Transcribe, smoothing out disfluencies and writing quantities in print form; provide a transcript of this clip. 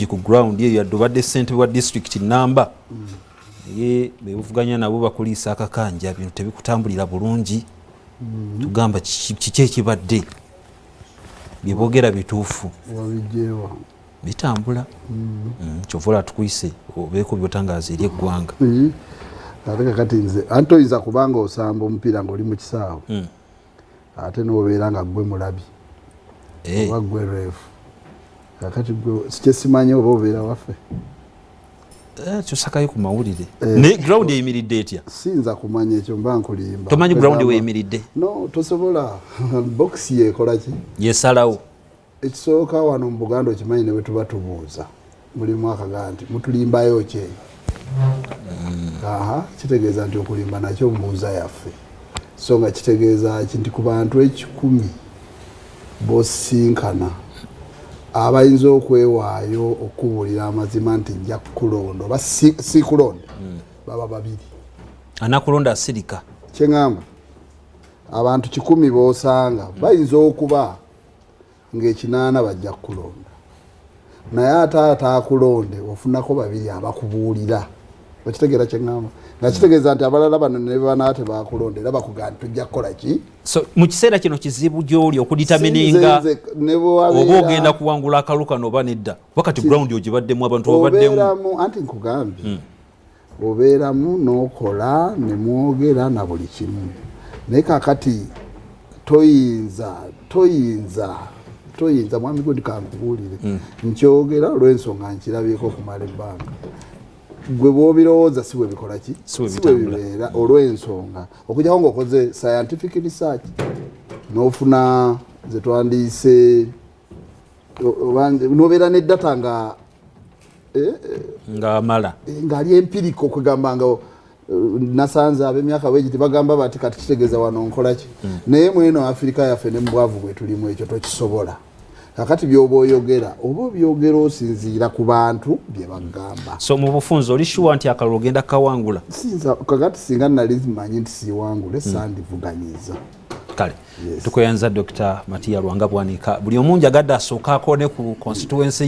ku ground ye yadobadde ssentebe wa district namba ye bevuganya nabo bakuliisa akakanja bintu tebikutambulira bulungi tugamba kiki ekibadde byebogera bituufu wabijewa bitambula kyovula tukuyise obeeko byotangaza eri eggwanga ate kati nze antoyiza kubanga osamba omupiira ng'oli mu kisaawe ate n'obeera nga gwe mulabi oba gwe reefu kakati gwe sikyesimanyi oba obeera waffe kyosakayo ku mawulire ne ground eyimiridde etya siyinza kumanya ekyo mba nkulimba tomanyi ground weyimiridde no tosobola bokisi yekola ki yesalawo ekisooka wano mu Buganda okimanyi ne bwe tuba tubuuza buli mwaka gaa nti mutulimbayo ki aha kitegeeza nti okulimba nakyo mbuuza yaffe so nga kitegeeza ki nti ku bantu 10 bosinkana abayinza okwewaayo okubuulira amazima nti nja kukulonda oba si kulonda baba babiri anakulonda asirika kyeŋŋamba abantu 10 b'osanga bayinza okuba ng'ekinaana bajja kukulonda naye ate ataakulonde ofunako babiri abakubuulira okitegeera kyeŋŋamba nga kitegeeza nti abalala bano ne banaate bakulonda era bakugamba nti tujja kukola ki so mu kiseera kino kizibu gy'oli okuditamininga oba ogenda kuwangula akalukano oba nedda wakati ground ogibaddemu abantu babaddemu anti nkugambye obeeramu n'okola ne mwogera na buli kimu naye kakati toyinza mwami gwe ndikankubuulire nkyogera olw'ensonga nkirabyeko okumala ebbanga gwe bw'obirowooza si bwe bikola ki si bwe bibeera olw'ensonga okujjako ng'okoze scientific research n'ofuna ze twandiise n'obeera n'eddata ng'amala ng'ali empiriko okugamba nga nasanze ab'emyaka bwegi tebagamba bati kati kitegeeza wano nkola ki naye mweno Afirika yaffe ne mu bwavu bwe tulimu ekyo tokisobola kakati byoba oyogera oba obyogera osinziira ku bantu bye bagamba so mu bufunze oli sure nti akalulu ogenda kawangula kakati singa nali manyi nti siwangule sandivuganyiza kale tukweyanza Dr. Matiya Lwanga Bwanika buli omu njagadde asooka akone ku constituency